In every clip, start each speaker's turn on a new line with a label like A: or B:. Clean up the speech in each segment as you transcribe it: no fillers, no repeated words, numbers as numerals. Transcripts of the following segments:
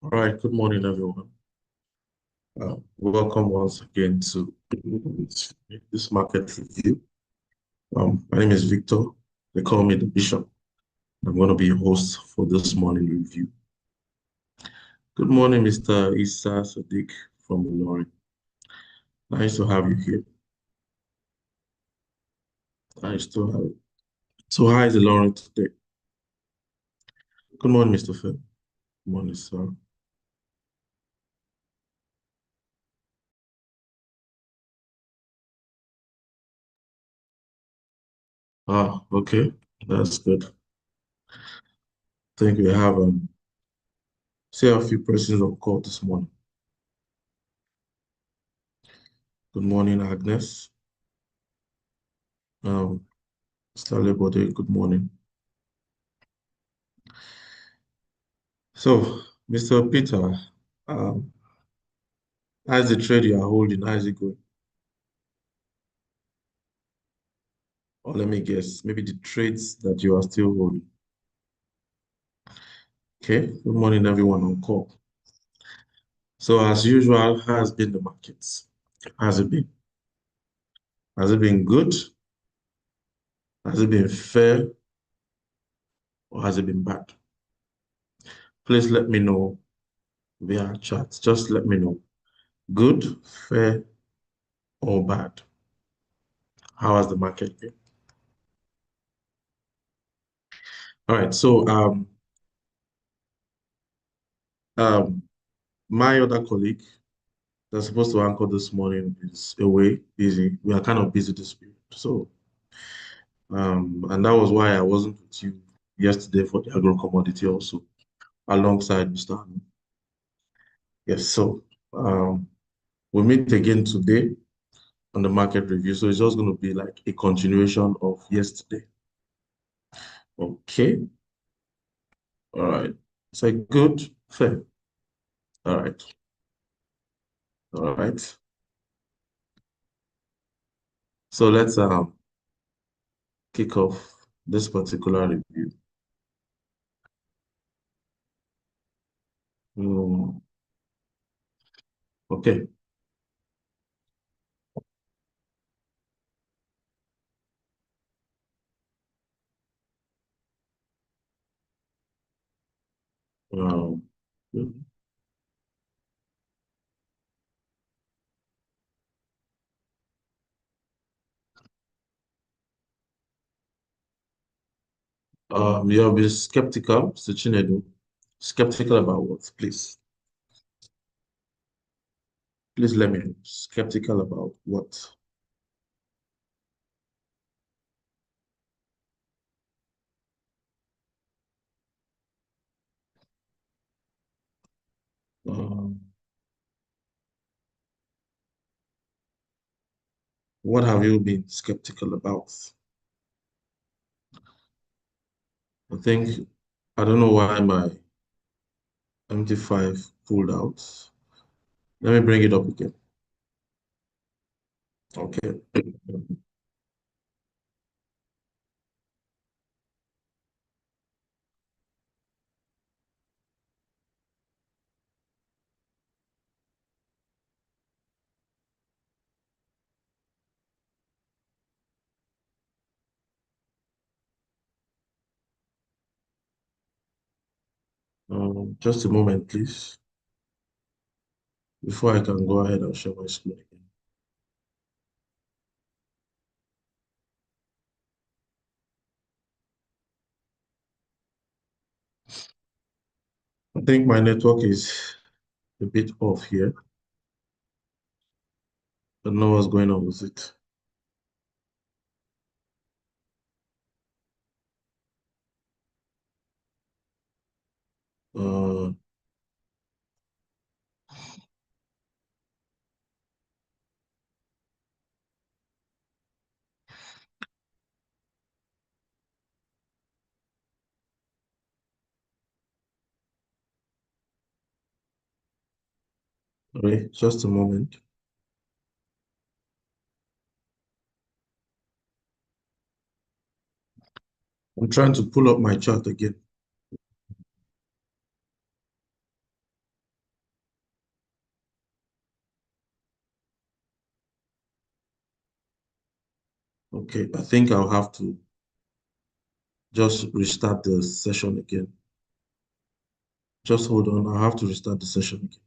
A: All right, good morning, everyone. Welcome once again to this market review. My name is Victor. They call me the Bishop. I'm going to be your host for this morning review. Good morning, Mr. Issa Sadiq from Ilorin. Nice to have you here. Nice to have you. So, how is Ilorin today? Good morning, Mr. Phil. Good morning, sir. Ah, okay. That's good. I think we have see a few persons on call this morning. Good morning, Agnes. Um, Mr. Lebode, good morning. So, Mr. Peter, um, how's the trade you are holding? How is it going? Or let me guess, maybe the trades that you are still holding. Okay, good morning, everyone on call. So, as usual, how has been the markets? Has it been? Has it been good? Has it been fair? Or has it been bad? Please let me know via chat. Just let me know. Good, fair, or bad? How has the market been? All right, so um, my other colleague that's supposed to anchor this morning is away, busy. We are kind of busy this period. So, and that was why I wasn't with you yesterday for the agro commodity also, alongside Mr. Anu. Yes, so we'll meet again today on the market review. So it's just going to be like a continuation of yesterday. Okay. All right. So good, fair. All right. All right. So let's kick off this particular review. Hmm, okay. Um, you'll be skeptical, Mr. Chinedu. Skeptical about what, please? Please let me know. Skeptical about what? Um, what have you been skeptical about? I think, I don't know why my MT5 pulled out. Let me bring it up again. Okay. Just a moment, please, before I can go ahead and share my screen again. I think my network is a bit off here. I don't know what's going on with it. Uh, Wait, just a moment. I'm trying to pull up my chart again. Okay, I think I'll have to just restart the session again. Just hold on. I'll have to restart the session again.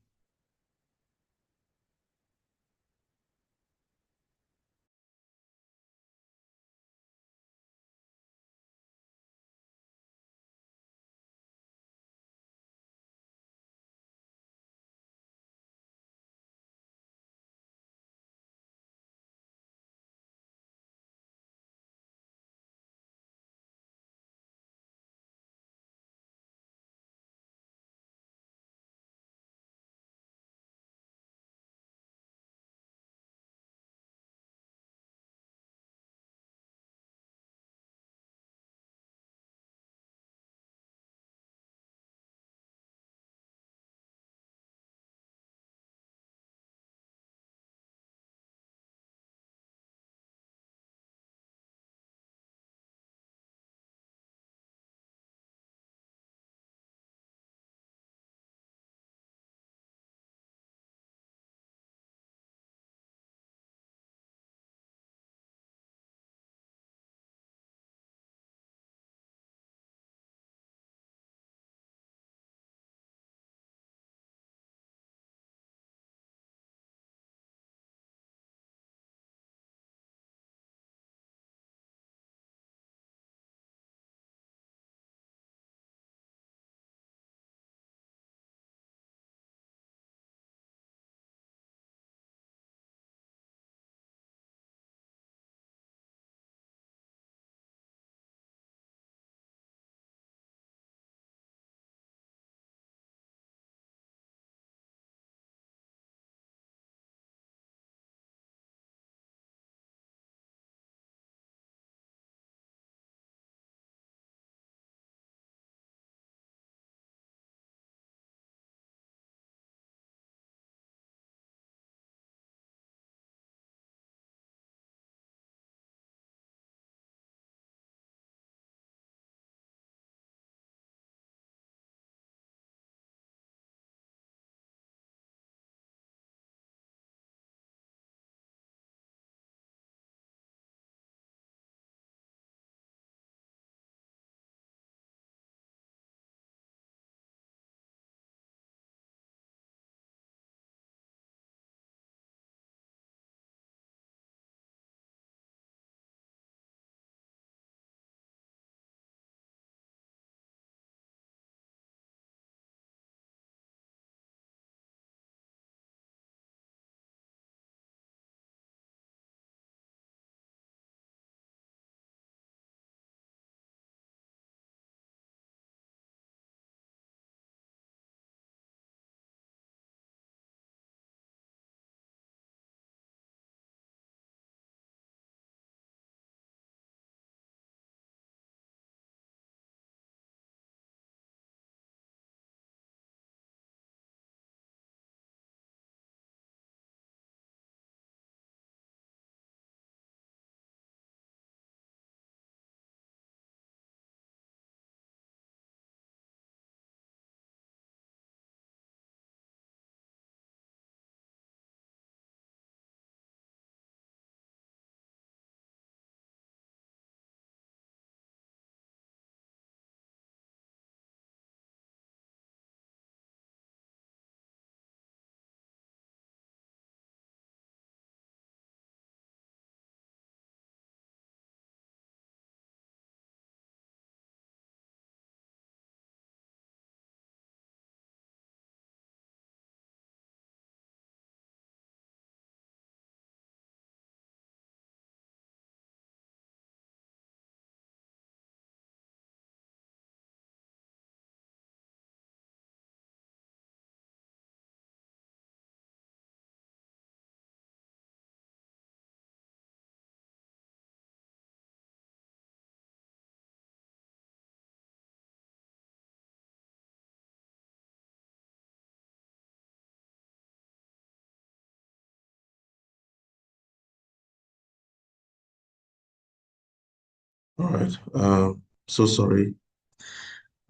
A: All right. So sorry.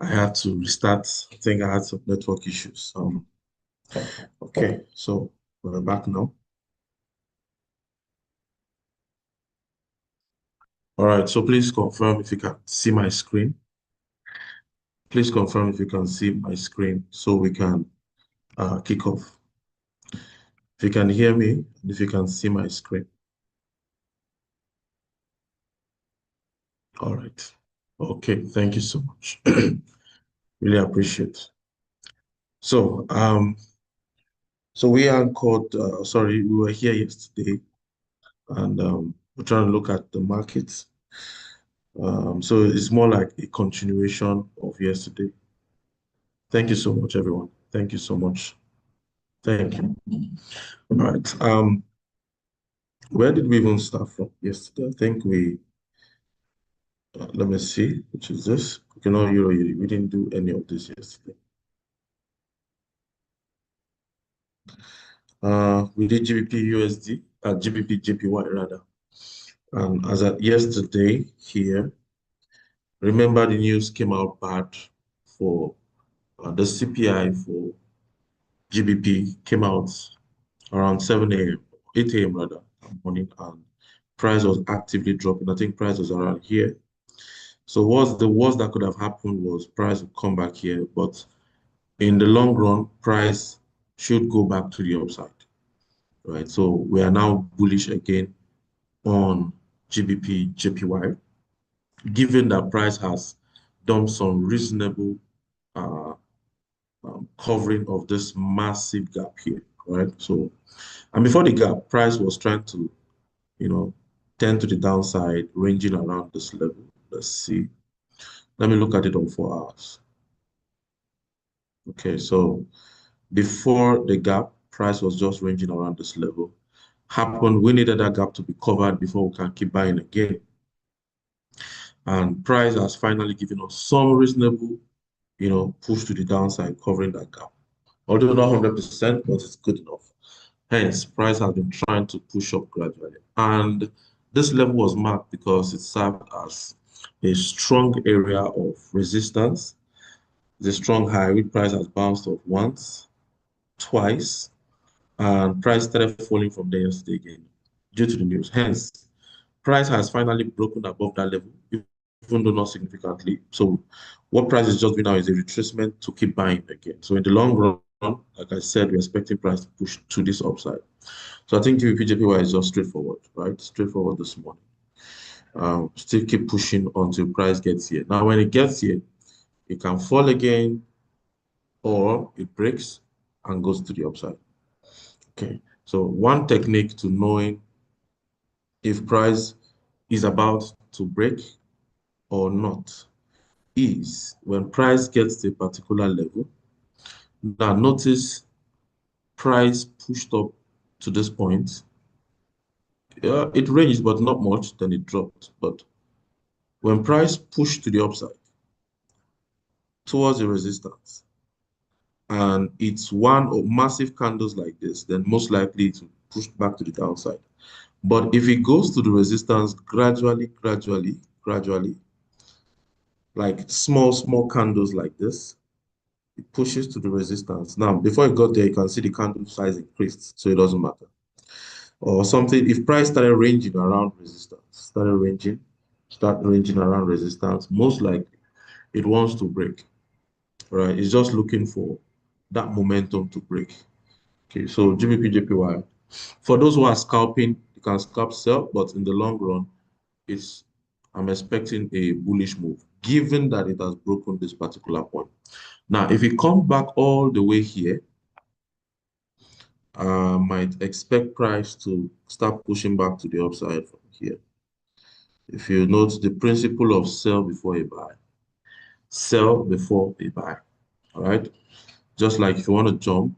A: I had to restart. I think I had some network issues. Okay. So we're back now. All right, so please confirm if you can see my screen. Please confirm if you can see my screen so we can kick off. If you can hear me, and if you can see my screen. All right. Okay, thank you so much. Really appreciate. So, we anchored, sorry, we were here yesterday and we're trying to look at the markets. So it's more like a continuation of yesterday. Thank you so much, everyone. Thank you so much. Thank you. All right. Where did we even start from yesterday? I think let me see, which is this. Okay, no, we didn't do any of this yesterday. We did GBP USD, GBP JPY rather. As at yesterday here, remember the news came out bad for the CPI for GBP came out around 7 a.m., 8 a.m. rather, morning, and price was actively dropping. I think price was around here. So what's the worst that could have happened was price would come back here, but in the long run, price should go back to the upside, right? So we are now bullish again on GBP JPY, given that price has done some reasonable uh, covering of this massive gap here, right? So, and before the gap, price was trying to, you know, tend to the downside, ranging around this level. Let's see. Let me look at it on 4 hours. Okay, so before the gap, price was just ranging around this level. Happened, we needed that gap to be covered before we can keep buying again. And price has finally given us some reasonable, push to the downside, covering that gap. Although not 100%, but it's good enough. Hence, price has been trying to push up gradually. And this level was marked because it served as a strong area of resistance. The strong high, which price has bounced off once, twice, and price started falling from there yesterday again due to the news. Hence, price has finally broken above that level, even though not significantly. So what price is just doing now is a retracement to keep buying again. So in the long run, like I said, we're expecting price to push to this upside. So I think GBP JPY is just straightforward, right? Straightforward this morning. Still keep pushing until price gets here. Now, when it gets here, it can fall again or it breaks and goes to the upside. Okay. So one technique to knowing if price is about to break or not is when price gets to a particular level. Now notice price pushed up to this point. It ranged, but not much, then it dropped. But when price pushed to the upside towards the resistance, and it's one of massive candles like this, then most likely to push back to the downside. But if it goes to the resistance gradually, like small candles like this, it pushes to the resistance. Now, before it got there, you can see the candle size increased, so it doesn't matter. Or something, if price started ranging around resistance, start ranging around resistance, most likely it wants to break, right? It's just looking for that momentum to break. Okay, so GBP JPY. For those who are scalping, you can scalp sell, but in the long run, it's I'm expecting a bullish move, given that it has broken this particular point. Now, if it comes back all the way here, might expect price to start pushing back to the upside from here. If you note the principle of sell before a buy, sell before a buy. All right. Just like if you want to jump,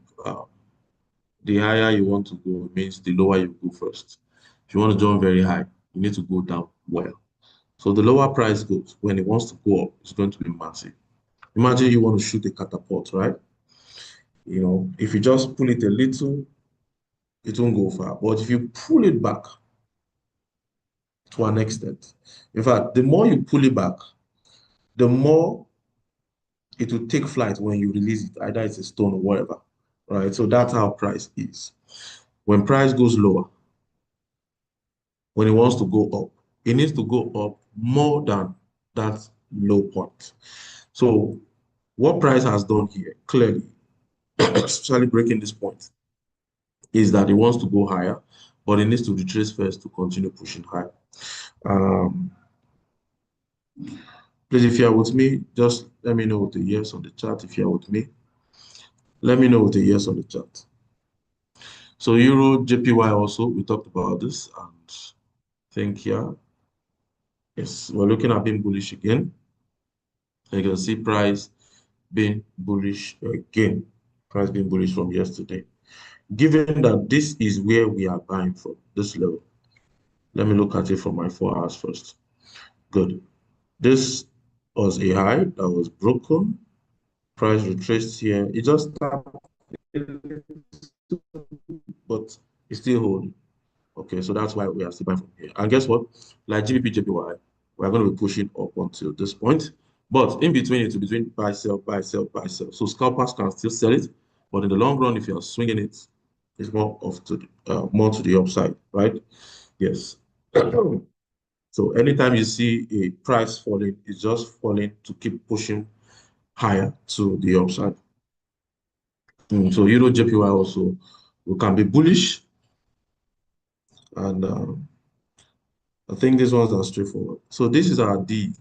A: the higher you want to go means the lower you go first. If you want to jump very high, you need to go down well. So the lower price goes, when it wants to go up, it's going to be massive. Imagine you want to shoot a catapult, right? If you just pull it a little, it won't go far. But if you pull it back to an extent, in fact, the more you pull it back, the more it will take flight when you release it, either it's a stone or whatever, right? So that's how price is. When price goes lower, when it wants to go up, it needs to go up more than that low point. So what price has done here, clearly, especially breaking this point, is that it wants to go higher, but it needs to retrace first to continue pushing higher. Um, Please, if you are with me, just let me know with a yes on the chat. If you are with me, let me know with a yes on the chat. So Euro JPY also, we talked about this, and I think here, yes, we're looking at being bullish again. You can see price being bullish again. Price being bullish from yesterday. Given that this is where we are buying from, this level. Let me look at it from my 4 hours first. Good. This was a high that was broken. Price retraced here. It just started, but it's still holding. Okay, so that's why we are still buying from here. And guess what? Like GBP, JPY, we're going to be pushing up until this point. But in between, it's between buy, sell, buy, sell, buy, sell. So scalpers can still sell it, but in the long run, if you're swinging it, it's more to the upside, right? Yes. So anytime you see a price falling, it's just falling to keep pushing higher to the upside. So Euro JPY also, we can be bullish, and I think these ones are straightforward. So this is our D.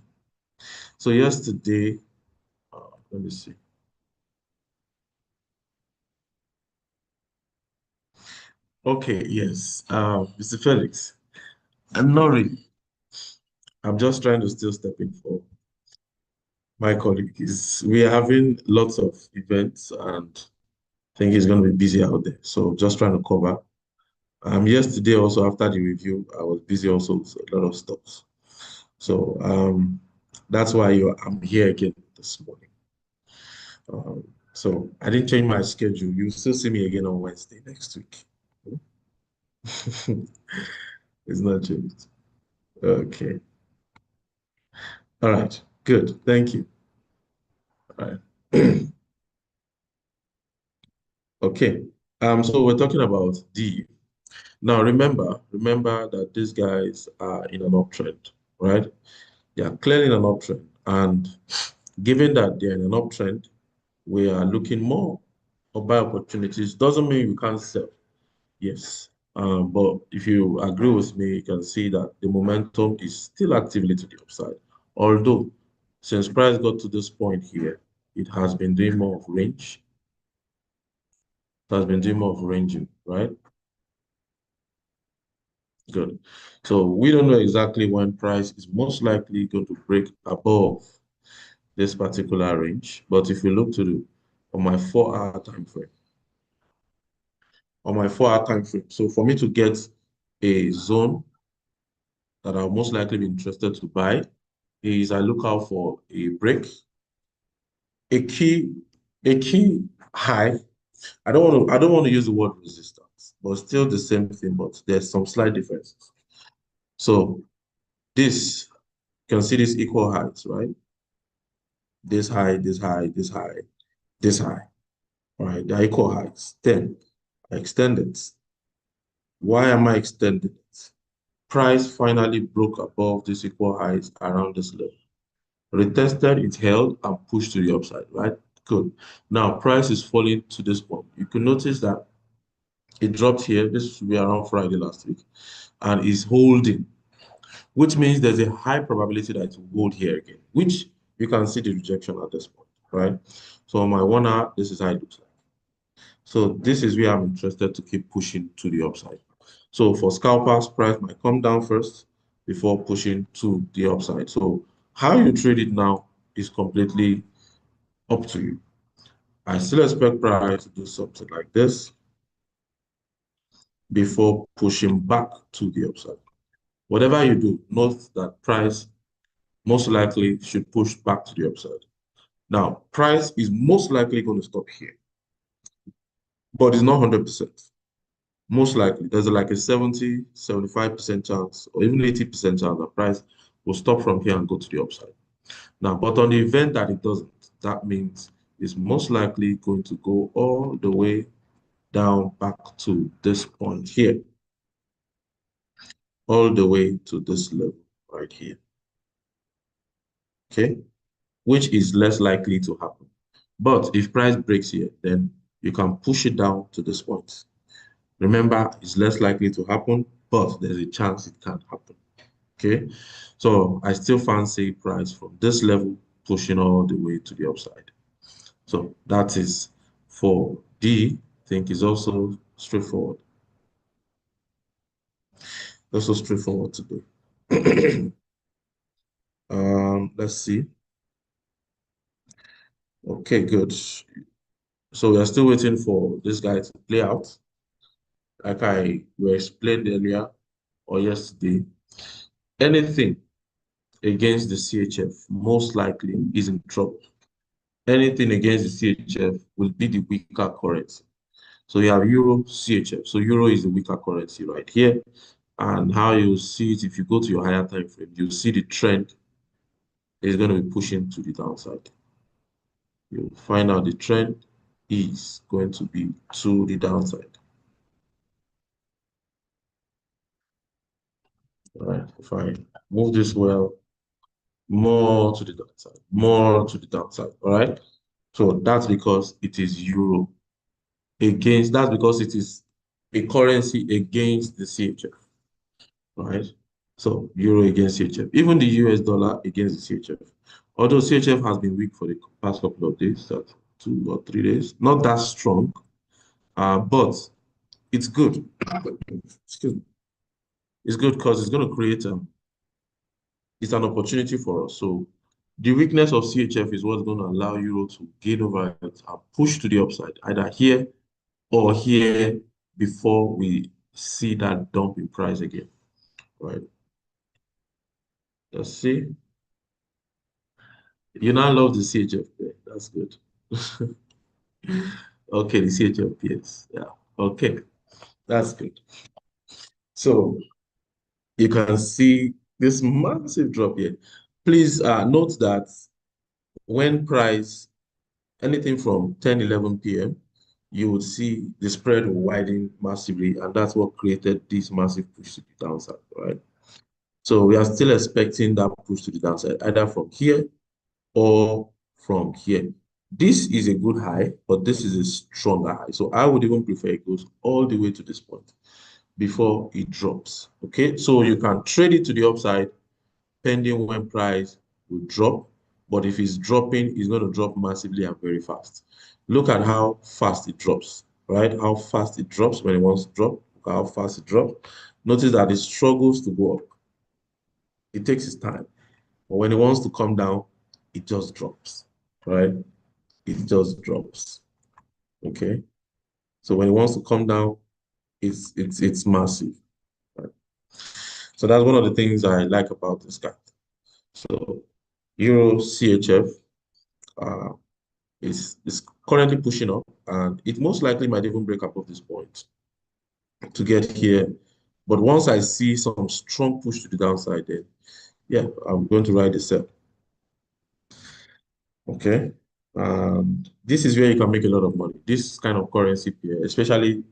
A: So yesterday, let me see. Okay, yes, Mr. Felix, I'm not really. I'm just trying to still step in for my colleague. We are having lots of events, and I think he's going to be busy out there. So just trying to cover. Yesterday also after the review, I was busy also with a lot of stuff. So that's why I'm here again this morning. So I didn't change my schedule. You'll still see me again on Wednesday next week. It's not changed. Okay. All right. Good. Thank you. All right. Okay. So we're talking about D. Now remember that these guys are in an uptrend, right? They are clearly in an uptrend. And given that they're in an uptrend, we are looking more of buy opportunities. Doesn't mean you can't sell. Yes. But if you agree with me, you can see that the momentum is still actively to the upside. Although, since price got to this point here, it has been doing more of range. It has been doing more of ranging, right? Good. So we don't know exactly when price is most likely going to break above this particular range. But if you look to the on my 4 hour time frame, so for me to get a zone that I'll most likely be interested to buy is I look out for a break, a key, a key high. I don't want to use the word resistance, but still the same thing, but there's some slight differences. So this, you can see these equal heights, right? This high, this high, this high, this high. All right, they're equal heights. Then I extend it. Why am I extending it? Price finally broke above this equal highs around this level. Retested, it held and pushed to the upside, right? Good. Now, price is falling to this point. You can notice that it dropped here. This should be around Friday last week and is holding, which means there's a high probability that it will hold here again, which you can see the rejection at this point, right? So on my 1 hour, this is how it looks like. So this is where I'm interested to keep pushing to the upside. So for scalpers, price might come down first before pushing to the upside. So how you trade it now is completely up to you. I still expect price to do something like this before pushing back to the upside. Whatever you do, note that price most likely should push back to the upside. Now, price is most likely going to stop here, but it's not 100%. Most likely, there's like a 70, 75% chance, or even 80% chance that price will stop from here and go to the upside. Now, but on the event that it doesn't, that means it's most likely going to go all the way down back to this point here, all the way to this level. right here. Okay, which is less likely to happen. But if price breaks here, then you can push it down to this point. Remember, it's less likely to happen, but there's a chance it can happen. Okay, so I still fancy price from this level pushing all the way to the upside. So that is for D. I think is also straightforward. Also straightforward to do. Let's see. Okay, good. So we are still waiting for this guy to play out. Like I we explained earlier or yesterday, anything against the CHF most likely is in trouble. Anything against the CHF will be the weaker currency. So you have Euro CHF. So Euro is the weaker currency right here. And how you see it, if you go to your higher time frame, you see the trend is going to be pushing to the downside. You'll find out the trend is going to be to the downside. All right, if I move this well, more to the downside, more to the downside. All right. So that's because it is euro against, that's because it is a currency against the CHF. Right. So euro against CHF, even the US dollar against the CHF. Although CHF has been weak for the past couple of days, that 2 or 3 days, not that strong, but it's good. Excuse me. It's good because it's going to create it's an opportunity for us. So the weakness of CHF is what's going to allow euro to gain over it and push to the upside, either here or here before we see that dump in price again. Right. Let's see. You now love the CHF there. That's good. Okay, the CHF, yes. Yeah. Okay. That's good. So you can see this massive drop here. Please note that when price anything from 10, 11 p.m., you would see the spread widen massively, and that's what created this massive push to the downside, right? So we are still expecting that push to the downside, either from here or from here. This is a good high, but this is a stronger high. So I would even prefer it goes all the way to this point before it drops. Okay, so you can trade it to the upside pending when price will drop. But if it's dropping, it's going to drop massively and very fast. Look at how fast it drops, right? How fast it drops when it wants to drop. Look at how fast it drops. Notice that it struggles to go up. It takes its time. But when it wants to come down, it just drops, right? It just drops. Okay. So when it wants to come down, it's massive. Right? So that's one of the things I like about this guy. So Euro CHF uh, is currently pushing up, and it most likely might even break above this point to get here. But once I see some strong push to the downside, then yeah, I'm going to ride the sell. Okay. And this is where you can make a lot of money. This kind of currency pair, especially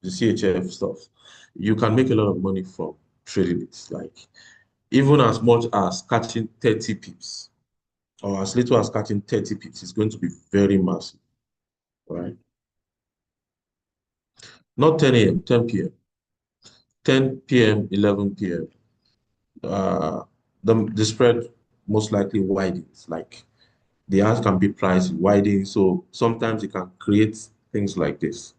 A: the CHF stuff, you can make a lot of money from trading it. Like even as much as catching 30 pips or as little as catching 30 pips is going to be very massive, right? Not 10 a.m., 10 p.m. 10 p.m., 11 p.m. Uh, the spread most likely widens. Like the ask can be priced widening. So sometimes it can create things like this.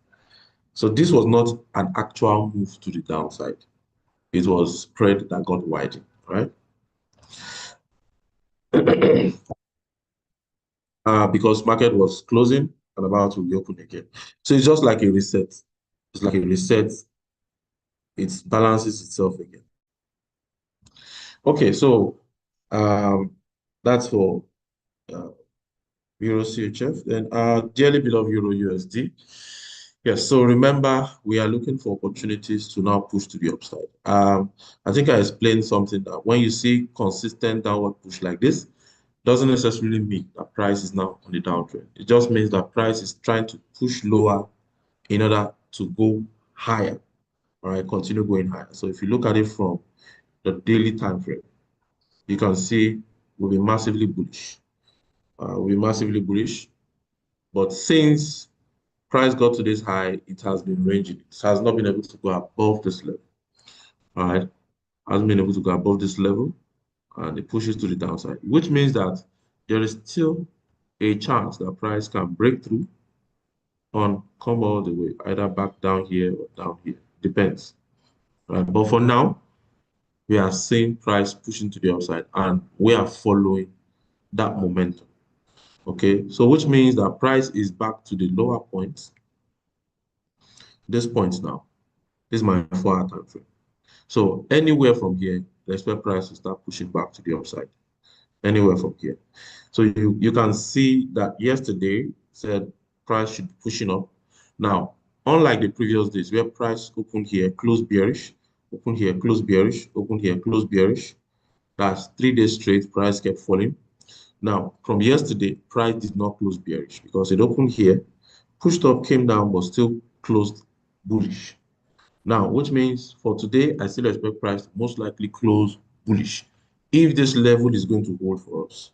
A: So this was not an actual move to the downside. It was spread that got widened, right? Because market was closing and about to reopen again. So it's just like a reset. It's like a reset. It balances itself again. Okay, so um, that's for uh, Euro CHF. Then dearly beloved Euro USD. Yes, so remember, we are looking for opportunities to now push to the upside. I think I explained something that when you see consistent downward push like this, doesn't necessarily mean that price is now on the downtrend. It just means that price is trying to push lower in order to go higher, all right, continue going higher. So if you look at it from the daily time frame, you can see will be massively bullish. Will be massively bullish. But since price got to this high, it has been ranging. It has not been able to go above this level. All right. Hasn't been able to go above this level, and it pushes to the downside, which means that there is still a chance that price can break through on come all the way, either back down here or down here. Depends. Right. But for now, we are seeing price pushing to the upside, and we are following that momentum. Okay, so which means that price is back to the lower points. This point now, this is my 4-hour time frame. So anywhere from here, expect price to start pushing back to the upside. Anywhere from here. So you can see that yesterday said price should be pushing up. Now, unlike the previous days where price opened here, closed bearish, open here, closed bearish, open here, closed bearish. That's 3 days straight, price kept falling. Now, from yesterday, price did not close bearish because it opened here, pushed up, came down, but still closed bullish. Now, which means for today, I still expect price to most likely close bullish if this level is going to hold for us.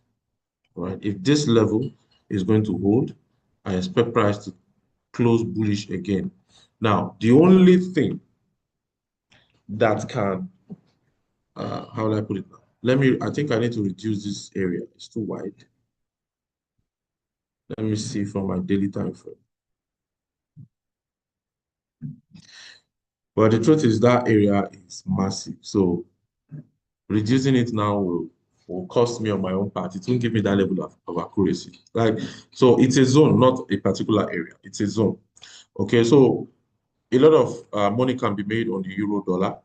A: Right? If this level is going to hold, I expect price to close bullish again. Now, the only thing that can, how will I put it now? I think I need to reduce this area. It's too wide. Let me see from my daily time frame. But the truth is that area is massive. So reducing it now will cost me on my own part. It won't give me that level of accuracy. Like, so it's a zone, not a particular area. It's a zone. Okay, so a lot of money can be made on the euro dollar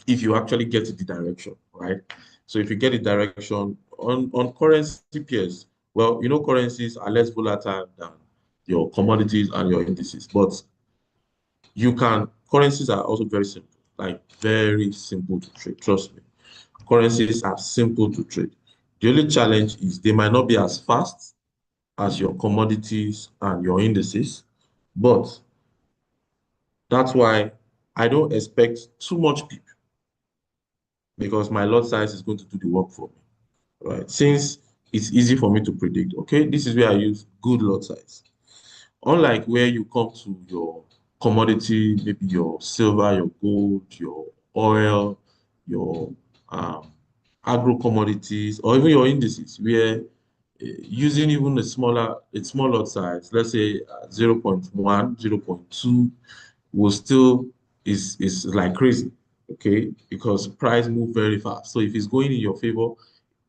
A: if you actually get the direction, right? So if you get the direction on currency pairs, well, you know, currencies are less volatile than your commodities and your indices, but currencies are also very simple, like very simple to trade. Trust me. Currencies are simple to trade. The only challenge is they might not be as fast as your commodities and your indices, but that's why I don't expect too much people because my lot size is going to do the work for me, right? Since it's easy for me to predict, okay, this is where I use good lot size. Unlike where you come to your commodity, maybe your silver, your gold, your oil, your um, agro commodities, or even your indices, where using even a small lot size, let's say 0.1, 0.2, will still is like crazy, okay? Because price move very fast. So if it's going in your favor,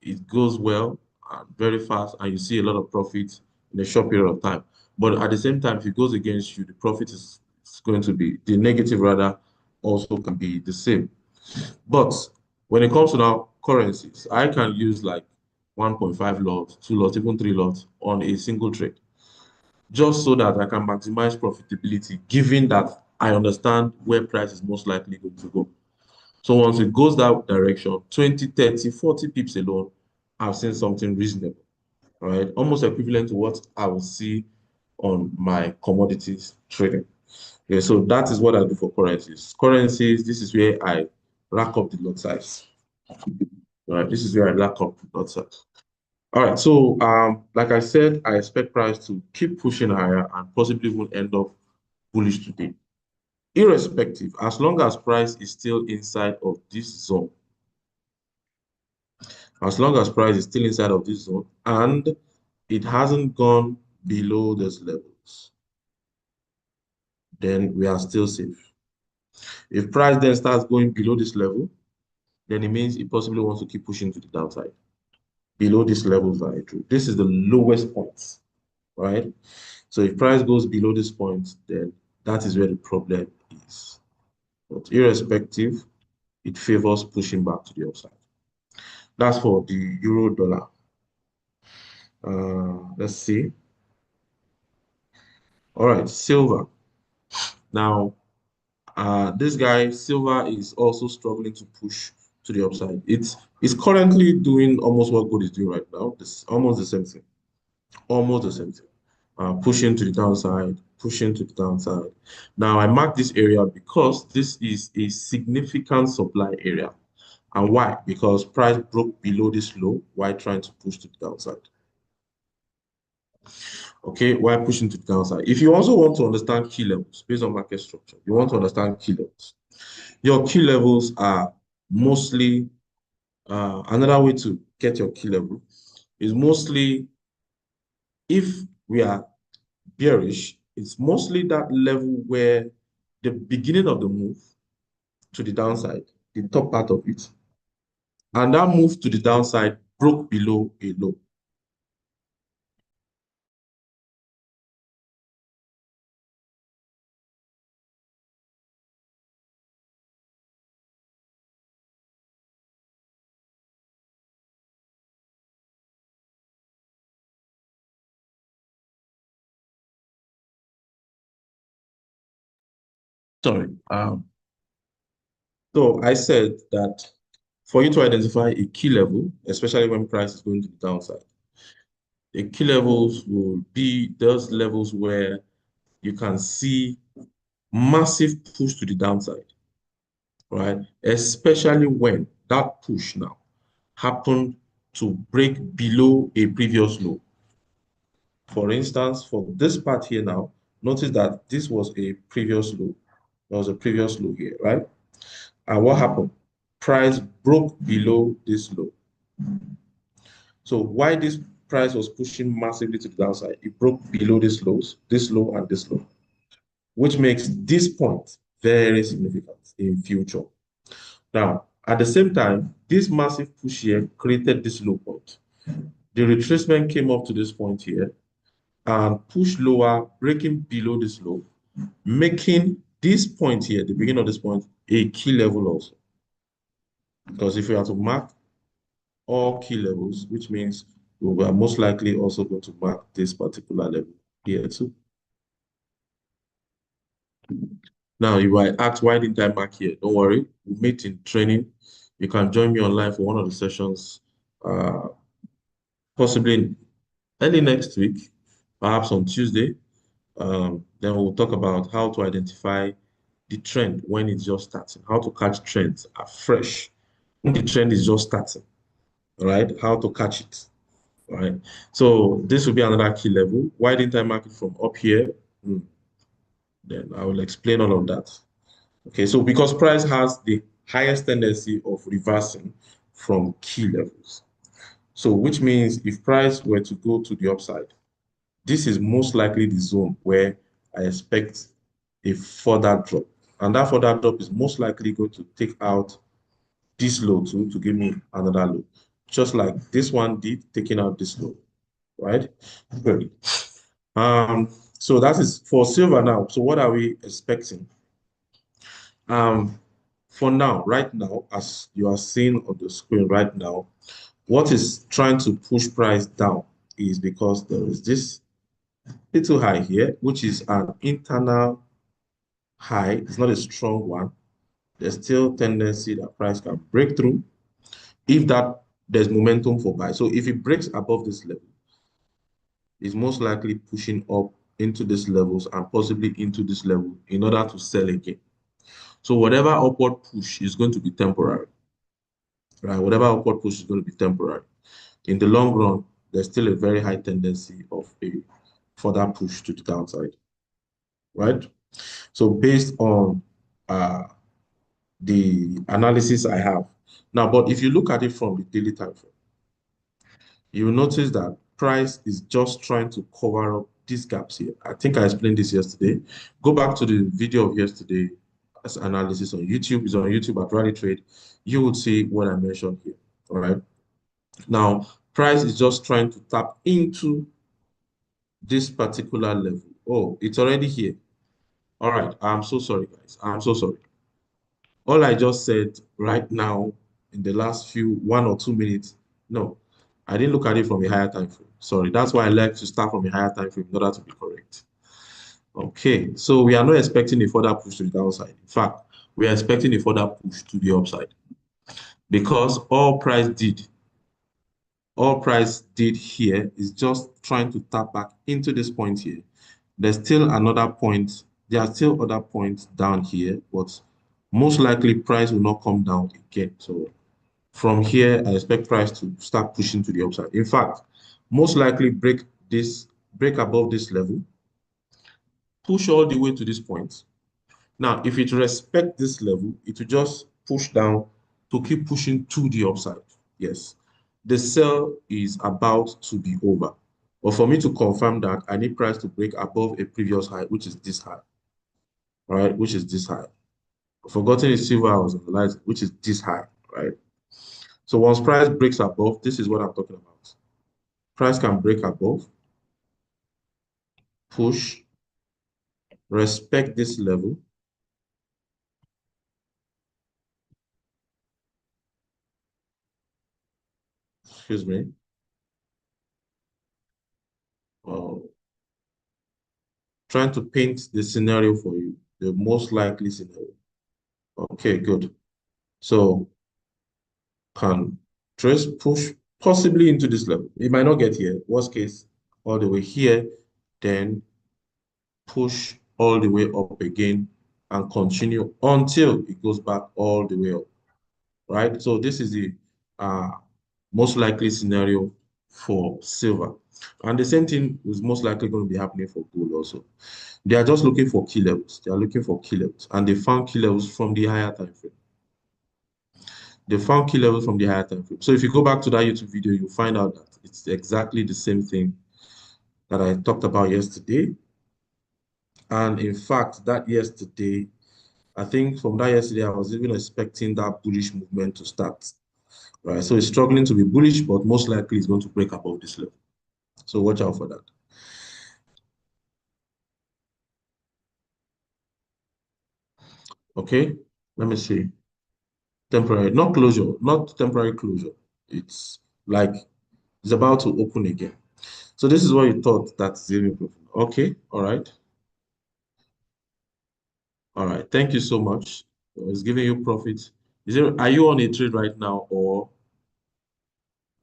A: it goes well and very fast, and you see a lot of profit in a short period of time. But at the same time, if it goes against you, the profit is going to be the negative rather also can be the same. But when it comes to now currencies, I can use like 1.5 lots, 2 lots, even 3 lots on a single trade, just so that I can maximize profitability, given that I understand where price is most likely going to go. So once it goes that direction, 20, 30, 40 pips alone, I've seen something reasonable, right? Almost equivalent to what I will see on my commodities trading. Okay, so that is what I do for currencies. Currencies, this is where I rack up the lot size. All right, this is where I rack up the lot size. All right, so like I said, I expect price to keep pushing higher and possibly even end up bullish today. Irrespective, as long as price is still inside of this zone, as long as price is still inside of this zone and it hasn't gone below those levels, then we are still safe. If price then starts going below this level, then it means it possibly wants to keep pushing to the downside. Below this levels that I drew. This is the lowest point, right? So if price goes below this point, then that is where the problem is. But irrespective, it favors pushing back to the upside. That's for the euro dollar. Let's see. All right, silver. Now, this guy, silver, is also struggling to push to the upside. It's currently doing almost what gold is doing right now. This almost the same thing. Almost the same thing. Pushing to the downside, pushing to the downside. Now, I mark this area because this is a significant supply area. And why? Because price broke below this low while trying to push to the downside. Okay, while pushing to the downside. If you also want to understand key levels based on market structure, you want to understand key levels. Your key levels are mostly another way to get your key level is mostly if we are bearish, it's mostly that level where the beginning of the move to the downside, the top part of it, and that move to the downside broke below a low. Sorry. So I said that for you to identify a key level, especially when price is going to the downside, the key levels will be those levels where you can see massive push to the downside, right? Especially when that push now happened to break below a previous low. For instance, for this part here now, notice that this was a previous low. There was a previous low here, right? And what happened? Price broke below this low. So why this price was pushing massively to the downside, it broke below this low and this low, which makes this point very significant in future. Now, at the same time, this massive push here created this low point. The retracement came up to this point here and pushed lower, breaking below this low, making this point here, the beginning of this point, a key level also. Because if we are to mark all key levels, which means we are most likely also going to mark this particular level here too. Now, you might ask, why didn't I mark here? Don't worry, we meet in training. You can join me online for one of the sessions, possibly early next week, perhaps on Tuesday. Then we'll talk about how to identify the trend when it's just starting, how to catch trends afresh when the trend is just starting, right? How to catch it, right? So this will be another key level. Why didn't I mark it from up here? Then I will explain all of that. Okay, so because price has the highest tendency of reversing from key levels. So which means if price were to go to the upside, this is most likely the zone where I expect a further drop. And that further drop is most likely going to take out this low too to give me another low. Just like this one did, taking out this low, right? Good. So that is for silver now. So what are we expecting? For now, right now, as you are seeing on the screen right now, what is trying to push price down is because there is this little high here, which is an internal high. It's not a strong one. There's still tendency that price can break through if that there's momentum for buy. So if it breaks above this level, it's most likely pushing up into these levels and possibly into this level in order to sell again. So whatever upward push is going to be temporary, right? Whatever upward push is going to be temporary. In the long run, there's still a very high tendency of a further push to the downside, right? So based on uh, the analysis I have now, but if you look at it from the daily time frame, you will notice that price is just trying to cover up these gaps here. I think I explained this yesterday. Go back to the video of yesterday as analysis on YouTube. It's on YouTube at Rally Trade. You will see what I mentioned here. All right. Now, price is just trying to tap into this particular level. Oh, it's already here. All right. I'm so sorry, guys. I'm so sorry. All I just said right now in the last few 1 or 2 minutes, no, I didn't look at it from a higher time frame. Sorry, that's why I like to start from a higher time frame in order to be correct. Okay, so we are not expecting a further push to the downside. In fact, we are expecting a further push to the upside because all price did here is just trying to tap back into this point here. There's still another point. There are still other points down here, but most likely price will not come down again. So From here, I expect price to start pushing to the upside. In fact, most likely break above this level, push all the way to this point. Now, if it respect this level, it will just push down to keep pushing to the upside. Yes, the sell is about to be over. But for me to confirm that, I need price to break above a previous high, which is this high, right? Which is this high. Forgotten is silver I was analyzing, which is this high, right? So once price breaks above, this is what I'm talking about. Price can break above, push, respect this level. Excuse me. Uh, Trying to paint the scenario for you, the most likely scenario. Okay, good. So can trace push possibly into this level. It might not get here. Worst case, all the way here, then push all the way up again and continue until it goes back all the way up, right? So this is the uh, most likely scenario for silver. And the same thing is most likely going to be happening for gold also. They are just looking for key levels. They are looking for key levels, and they found key levels from the higher time frame. They found key levels from the higher time frame. So if you go back to that YouTube video, you'll find out that it's exactly the same thing that I talked about yesterday. And in fact, that yesterday, I think from that yesterday, I was even expecting that bullish movement to start. Right. So it's struggling to be bullish, but most likely it's going to break above this level. So watch out for that. Okay. Let me see. Temporary, not closure, not temporary closure. It's like it's about to open again. So this is what you thought that's zero improvement. Okay, all right. All right. Thank you so much. It's giving you profit. Are you on a trade right now or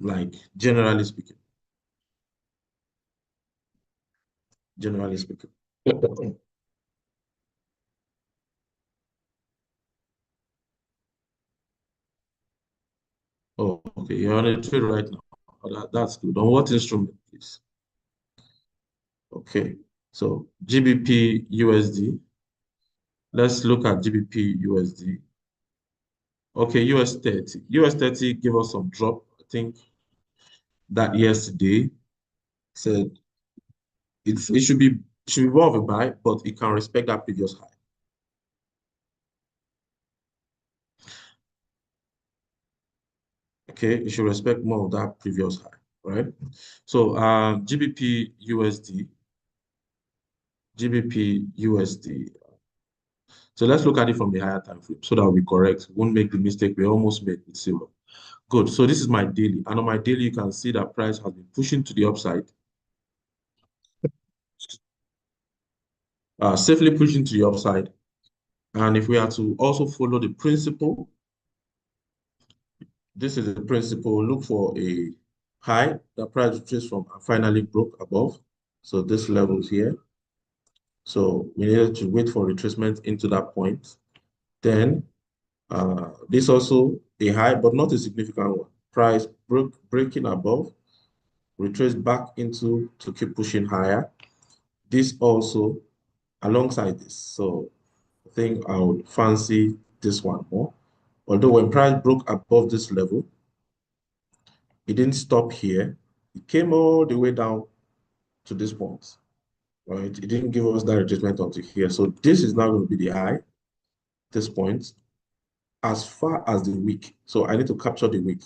A: like generally speaking? Generally speaking. Oh, okay. You're on a trade right now. Oh, that's good. On what instrument, please? Okay. So GBP USD. Let's look at GBP USD. Okay, US 30. US 30 gave us some drop. I think that yesterday said it should be more of a buy, but it can respect that previous high. Okay, it should respect more of that previous high, right? So GBP USD, GBP USD. So let's look at it from the higher time frame so that we'll be correct. We won't make the mistake we almost made with silver. Good. So this is my daily. And on my daily, you can see that price has been pushing to the upside, safely pushing to the upside. And if we are to also follow the principle, this is the principle, look for a high, the price trace from and finally broke above. So this level here. So we needed to wait for retracement into that point. Then this also a high, but not a significant one. Price breaking above, retrace back into to keep pushing higher. This also alongside this. So I think I would fancy this one more. Although when price broke above this level, it didn't stop here. It came all the way down to this point, right? It didn't give us that retracement until here. So this is now going to be the high, this point, as far as the week. So I need to capture the week,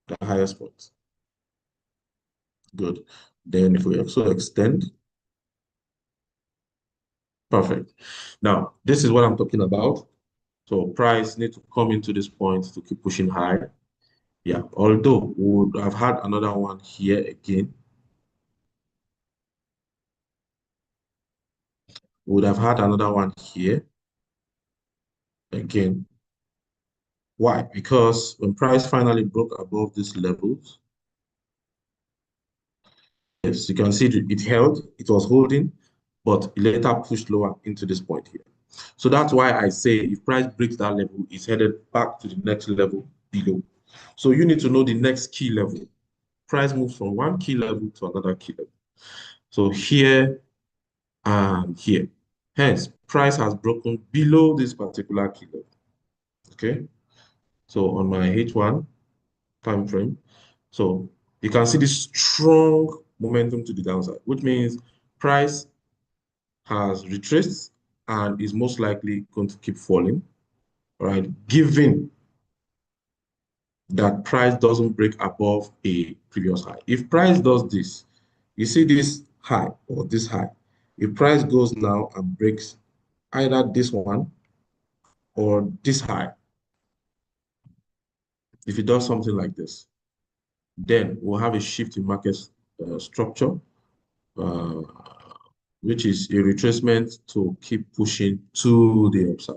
A: the highest point. Good. Then if we also extend, perfect. Now, this is what I'm talking about. So price need to come into this point to keep pushing high. Yeah, although we would have had another one here again. We would have had another one here again. Why? Because when price finally broke above these levels, yes, you can see it held, it was holding, but it later pushed lower into this point here. So that's why I say if price breaks that level, it's headed back to the next level below. So you need to know the next key level. Price moves from one key level to another key level. So here and here. Hence, price has broken below this particular key level. Okay. So on my H1 time frame, so you can see this strong momentum to the downside, which means price has retraced and is most likely going to keep falling, right? Given that price doesn't break above a previous high. If price does this, you see this high or this high. If price goes now and breaks either this one or this high, if it does something like this, then we'll have a shift in market structure, uh, which is a retracement to keep pushing to the upside,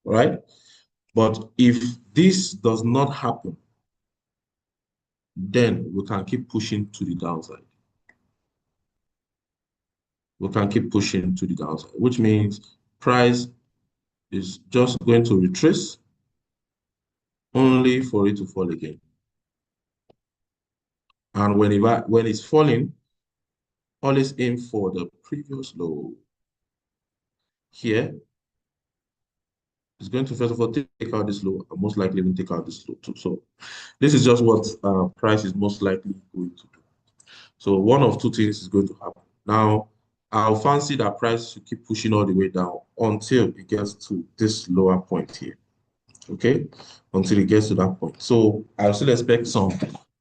A: right? But if this does not happen, then we can keep pushing to the downside. We can keep pushing to the downside, which means price is just going to retrace only for it to fall again. And when it's falling, always aim for the previous low. Here, it's going to first of all take out this low, and most likely even take out this low too. So this is just what price is most likely going to do. So one of two things is going to happen. Now, I'll fancy that price should keep pushing all the way down until it gets to this lower point here. Okay, until it gets to that point. So I'll still expect some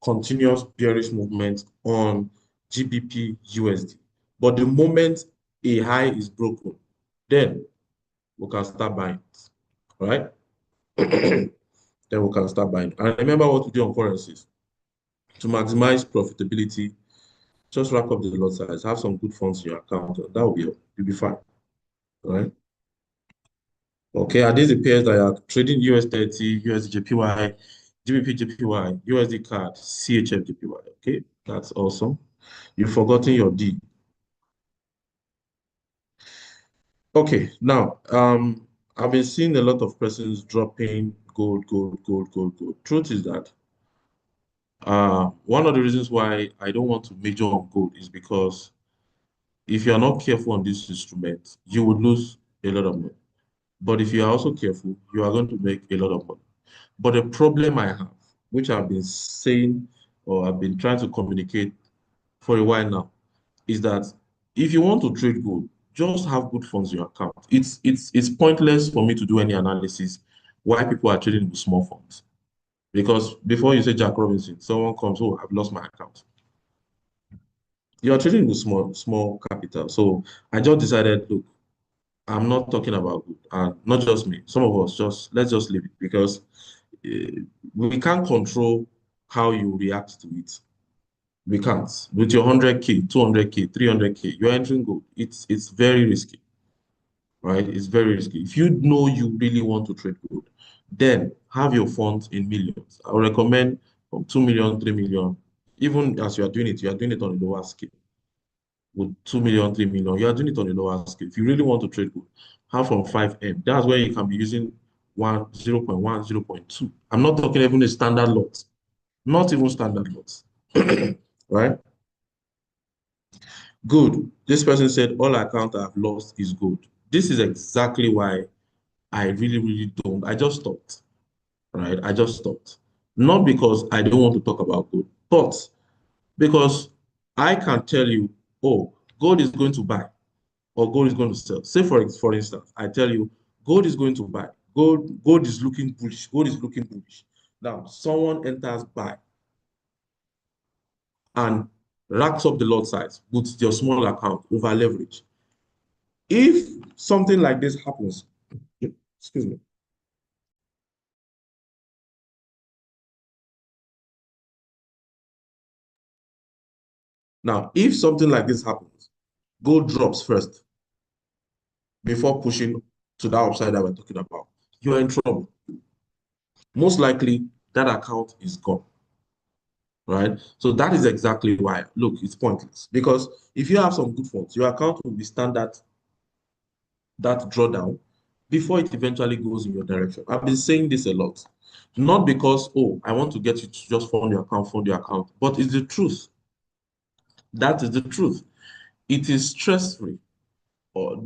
A: continuous bearish movement on GBP USD. But the moment a high is broken, then we can start buying it. All right? Then we can start buying. And remember what we do on currencies. To maximize profitability, just rack up the lot size, have some good funds in your account, and that will be you'll be fine. All right? Okay, are these the pairs that are trading US30, USD GBP JPY, USD CAD, CHF JPY? Okay, that's awesome. You've forgotten your D. Okay, now I've been seeing a lot of persons dropping gold, gold, gold, gold, gold. Truth is that one of the reasons why I don't want to major on gold is because if you are not careful on this instrument, you would lose a lot of money. But if you are also careful, you are going to make a lot of money. But the problem I have, which I've been saying or I've been trying to communicate for a while now, is that if you want to trade gold, just have good funds in your account. It's pointless for me to do any analysis why people are trading with small funds. Because before you say Jack Robinson, someone comes, oh, I've lost my account. You are trading with small capital. So I just decided, look, I'm not talking about good, and not just me. Some of us just let's just leave it because we can't control how you react to it. We can't. With your 100K, 200K, 300K, you're entering gold. It's very risky, right? It's very risky. If you know you really want to trade gold, then have your funds in millions. I would recommend from 2 million, 3 million. Even as you are doing it on a lower scale with 2 million, 3 million, you are doing it on a lower scale. If you really want to trade good, have from 5M. That's where you can be using 0.1, 0.2. I'm not talking even a standard lot, not even standard lots, right? Good. This person said, all account I've lost is good. This is exactly why I really, really don't. I just stopped, right? I just stopped. Not because I don't want to talk about gold, but because I can tell you, oh, gold is going to buy or gold is going to sell. Say for instance, I tell you gold is going to buy. Gold is looking bullish. Gold is looking bullish. Now someone enters buy and racks up the lot size with your small account over leverage. If something like this happens, excuse me. Now, if something like this happens, gold drops first before pushing to that upside that we're talking about. You're in trouble. Most likely that account is gone, right? So that is exactly why, look, it's pointless because if you have some good funds, your account will withstand that drawdown before it eventually goes in your direction. I've been saying this a lot. Not because, oh, I want to get you to just fund your account, but it's the truth. That is the truth. It is stress-free or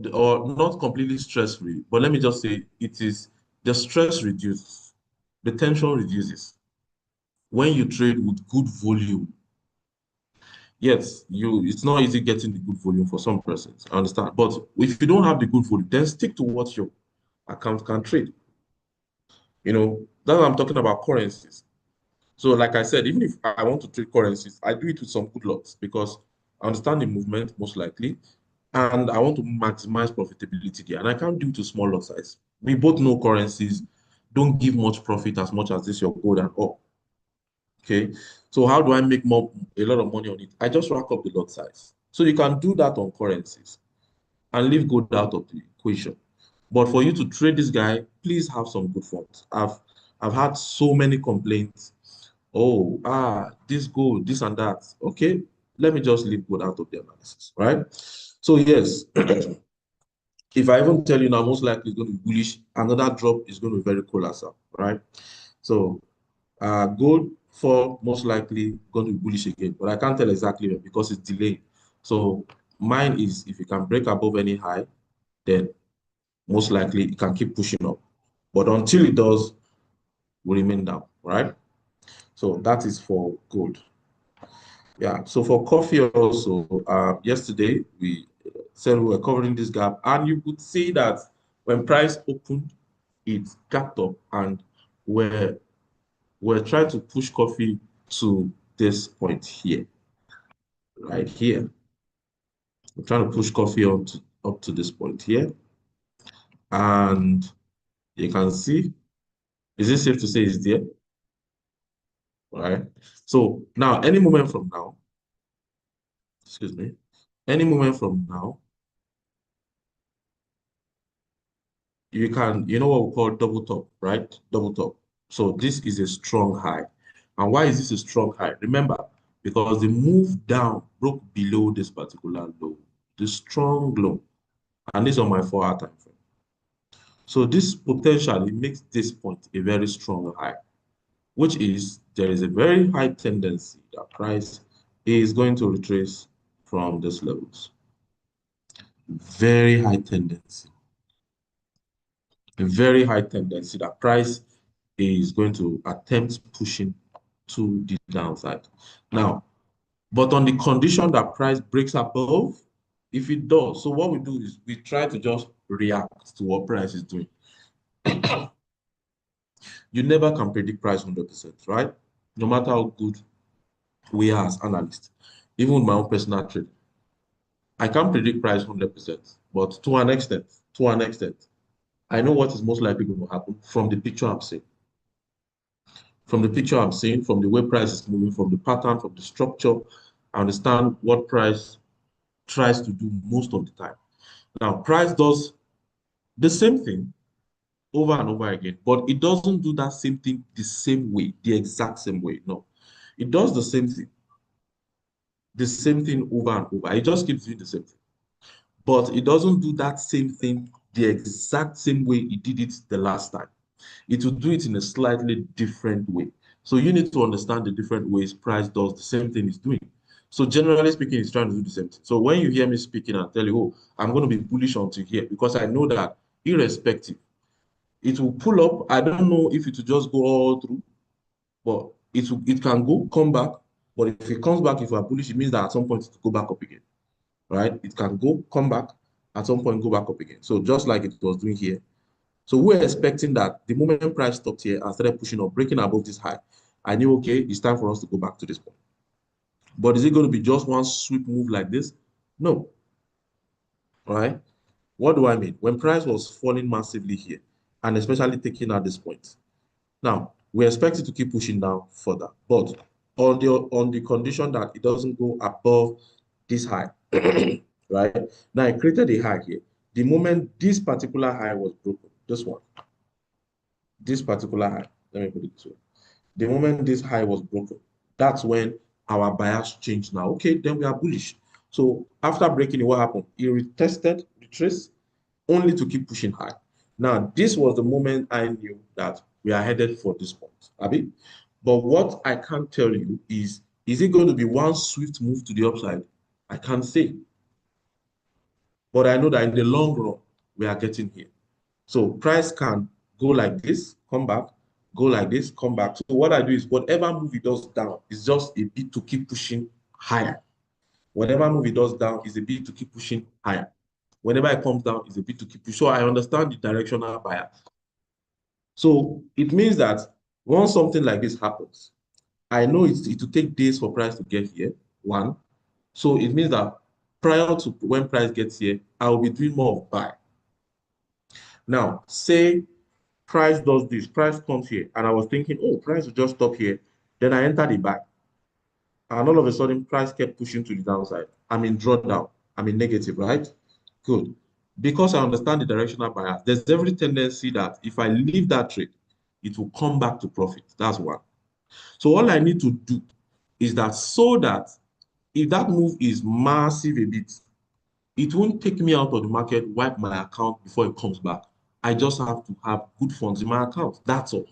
A: not completely stress-free, but let me just say it is the stress reduces, the tension reduces when you trade with good volume. Yes, it's not easy getting the good volume for some persons. I understand. But if you don't have the good volume, then stick to what your account can trade. That's what I'm talking about currencies. So, like I said, even if I want to trade currencies, I do it with some good lots because I understand the movement most likely, and I want to maximize profitability there. And I can't do it to small lot size. We both know currencies don't give much profit as much as this your gold and all. Okay. So how do I make a lot of money on it? I just rack up the lot size. So you can do that on currencies and leave gold out of the equation. But for you to trade this guy, please have some good funds. I've had so many complaints. Oh, this gold, this and that. Okay, let me just leave gold out of the analysis, right? So yes, if I even tell you now, most likely it's going to be bullish. Another drop is going to be very colossal, right? So gold for most likely going to be bullish again, but I can't tell exactly when because it's delayed. So mine is if you can break above any high, then most likely it can keep pushing up. But until it does, we remain down, right? So that is for gold. Yeah. So for coffee also, yesterday we said we were covering this gap, and you could see that when price opened, it gapped up, and we're trying to push coffee to this point here, right here. We're trying to push coffee up to this point here, and you can see, is it safe to say it's there? Right. So now, any moment from now, excuse me, any moment from now, you know what we call double top, right? Double top. So this is a strong high. And why is this a strong high? Remember, because the move down broke below this particular low, the strong low, and this on my 4-hour time frame. So this potentially makes this point a very strong high, which is there is a very high tendency that price is going to retrace from these levels. Very high tendency. A very high tendency that price is going to attempt pushing to the downside. Now, but on the condition that price breaks above, if it does, so what we do is we try to just react to what price is doing. You never can predict price 100%, right? No matter how good we are as analysts, even with my own personal trade, I can't predict price 100%, but to an extent, I know what is most likely going to happen from the picture I'm seeing. From the picture I'm seeing, from the way price is moving, from the pattern, from the structure, I understand what price tries to do most of the time. Now, price does the same thing over and over again, but it doesn't do that same thing the same way, the exact same way. No, it does the same thing over and over. It just keeps doing the same thing, but it doesn't do that same thing the exact same way it did it the last time. It will do it in a slightly different way. So you need to understand the different ways price does the same thing it's doing. So generally speaking, it's trying to do the same thing. So when you hear me speaking and tell you, oh, I'm going to be bullish until here, because I know that irrespective, it will pull up. I don't know if it will just go all through, but it can go, come back. But if it comes back, if you are bullish, it means that at some point it will go back up again, right? It can go, come back, at some point go back up again. So just like it was doing here, so we're expecting that the moment price stopped here and started pushing up, breaking above this high, I knew, okay, it's time for us to go back to this point. But is it going to be just one sweep move like this? No. All right. What do I mean? When price was falling massively here, and especially taking at this point, now we expect it to keep pushing down further, but on the condition that it doesn't go above this high, right? Now I created a high here. The moment this particular high was broken, this one, this particular high, let me put it this way. The moment this high was broken, that's when our bias changed now. Okay, then we are bullish. So after breaking it, what happened? It retested, retraced, only to keep pushing high. Now, this was the moment I knew that we are headed for this point, Abi. But what I can't tell you is it going to be one swift move to the upside? I can't say. But I know that in the long run, we are getting here. So price can go like this, come back, go like this, come back. So what I do is whatever move it does down is just a bit to keep pushing higher. Whatever move it does down is a bit to keep pushing higher. Whenever it comes down, is a bit to keep pushing. So I understand the directional bias. So it means that once something like this happens, I know it will take days for price to get here. One. So it means that prior to when price gets here, I will be doing more of buy. Now, say price does this, price comes here, and I was thinking, oh, price will just stop here. Then I entered the buy, and all of a sudden, price kept pushing to the downside. I'm in drawdown. I'm in negative, right? Good. Because I understand the directional bias, there's every tendency that if I leave that trade, it will come back to profit. That's one. So all I need to do is that so that if that move is massive a bit, it won't take me out of the market, wipe my account before it comes back. I just have to have good funds in my account. That's all.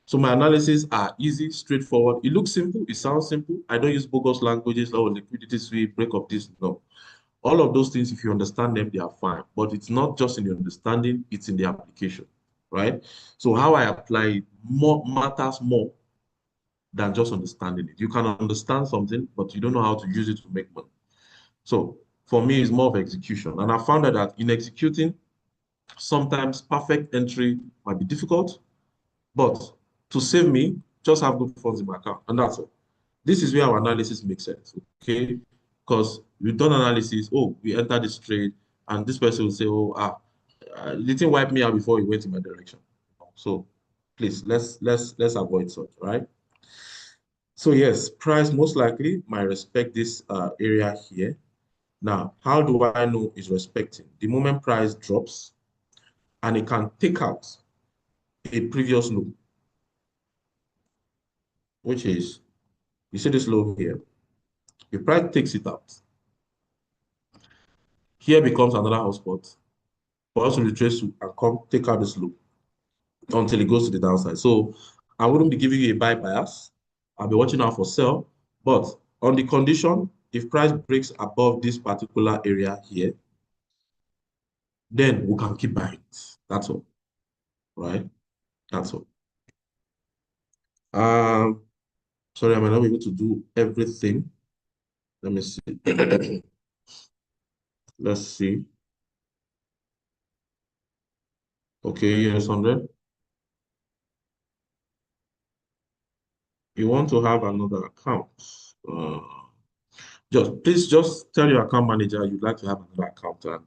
A: So my analysis are easy, straightforward. It looks simple. It sounds simple. I don't use bogus languages or liquidity sweep, break up this. No. All of those things, if you understand them, they are fine. But it's not just in the understanding, it's in the application, right? So how I apply it more matters more than just understanding it. You can understand something, but you don't know how to use it to make money. So for me, it's more of execution. And I found out that in executing, sometimes perfect entry might be difficult, but to save me, just have good funds in my account. And that's all. This is where our analysis makes sense, okay? Because we've done analysis, oh, we entered this trade, and this person will say, oh, it didn't wipe me out before he went in my direction. So please, let's avoid such, right? So yes, price most likely might respect this area here. Now, how do I know it's respecting? The moment price drops and it can take out a previous low, which is, you see this low here. The price takes it out. Here becomes another hotspot for us to retrace to and come take out this low until it goes to the downside. So I wouldn't be giving you a buy bias. I'll be watching out for sell. But on the condition, if price breaks above this particular area here, then we can keep buying. That's all, right? That's all. Um, sorry, I might not be able to do everything. Let me see. Let's see. Okay, yes, 100. You want to have another account. Uh, just tell your account manager you'd like to have another account and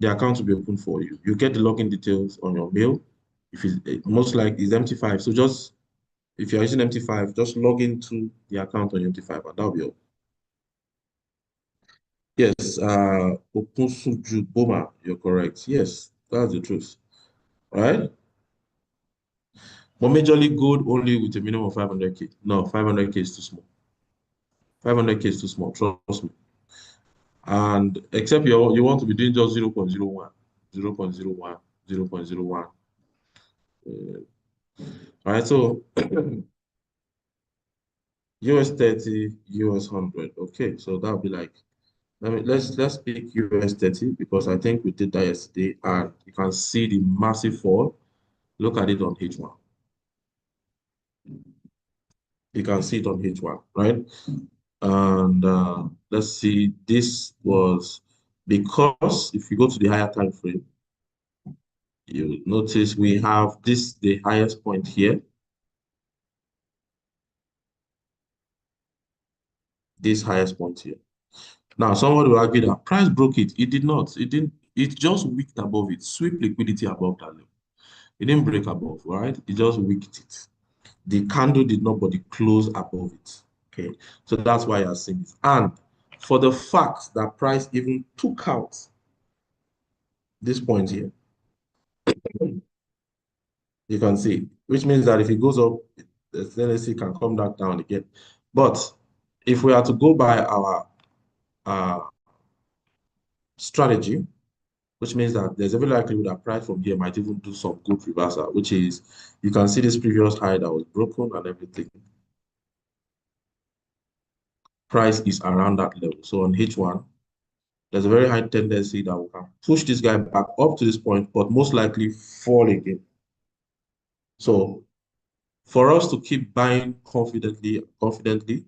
A: the account will be open for you. You get the login details on your mail. If it's most like it's MT5. So just if you're using MT5, just log into the account on MT5 and that'll be all. Yes, Okunsuju Boma, you're correct. Yes, that's the truth. All right. But majorly good only with a minimum of 500K. No, 500K is too small. 500K is too small, trust me. And except you want to be doing just 0.01, 0.01, 0.01. All right, so US 30, US 100. Okay, so that'll be like, let's pick US 30 because I think we did that yesterday and you can see the massive fall. Look at it on H1. You can see it on H1, right? And let's see, this was because if you go to the higher time frame, you notice we have this, the highest point here, this highest point here. Now, someone will argue that price broke it. It did not. It didn't. It just wicked above it. Sweep liquidity above that level. It didn't break above, right? It just wicked it. The candle did not, but it closed above it. Okay, so that's why you're seeing it. And for the fact that price even took out this point here, you can see, which means that if it goes up, the tendency can come back down again. But if we are to go by our uh, strategy, which means that there's every likelihood that price from here might even do some good reversal, which is you can see this previous high that was broken and everything. Price is around that level. So on H1, there's a very high tendency that we can push this guy back up to this point, but most likely fall again. So for us to keep buying confidently,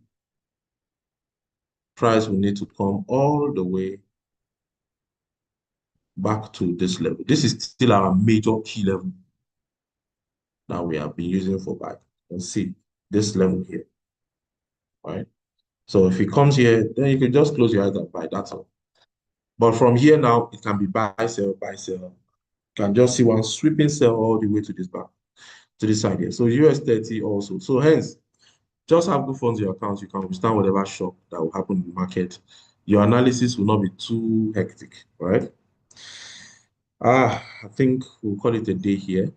A: price will need to come all the way back to this level. This is still our major key level that we have been using for buy. You can see this level here, right? So if it comes here, then you can just close your eyes and buy. That's all. But from here now, it can be buy, sell, buy, sell. You can just see one sweeping sell all the way to this back, to this side here. So US 30 also. So hence, just have good funds in your account. You can withstand whatever shock that will happen in the market. Your analysis will not be too hectic, right? I think we'll call it a day here.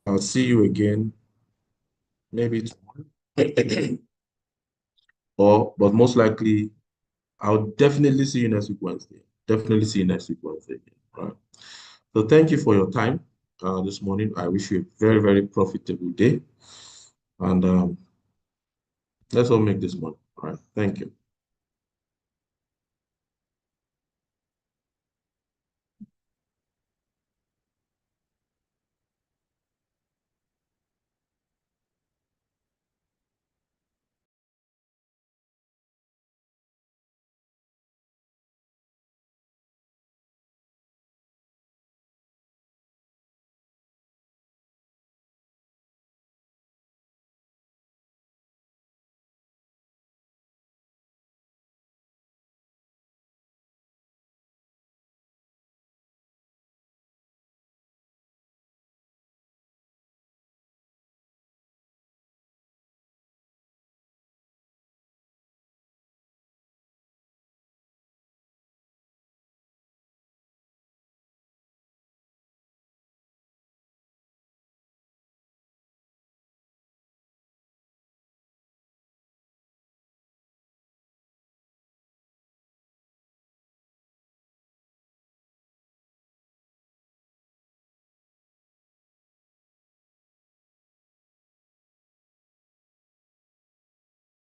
A: I'll see you again maybe tomorrow. But most likely, I'll definitely see you next week Wednesday. Definitely see you next week Wednesday. Right. So thank you for your time this morning. I wish you a very, very profitable day. And let's all make this money. All right. Thank you.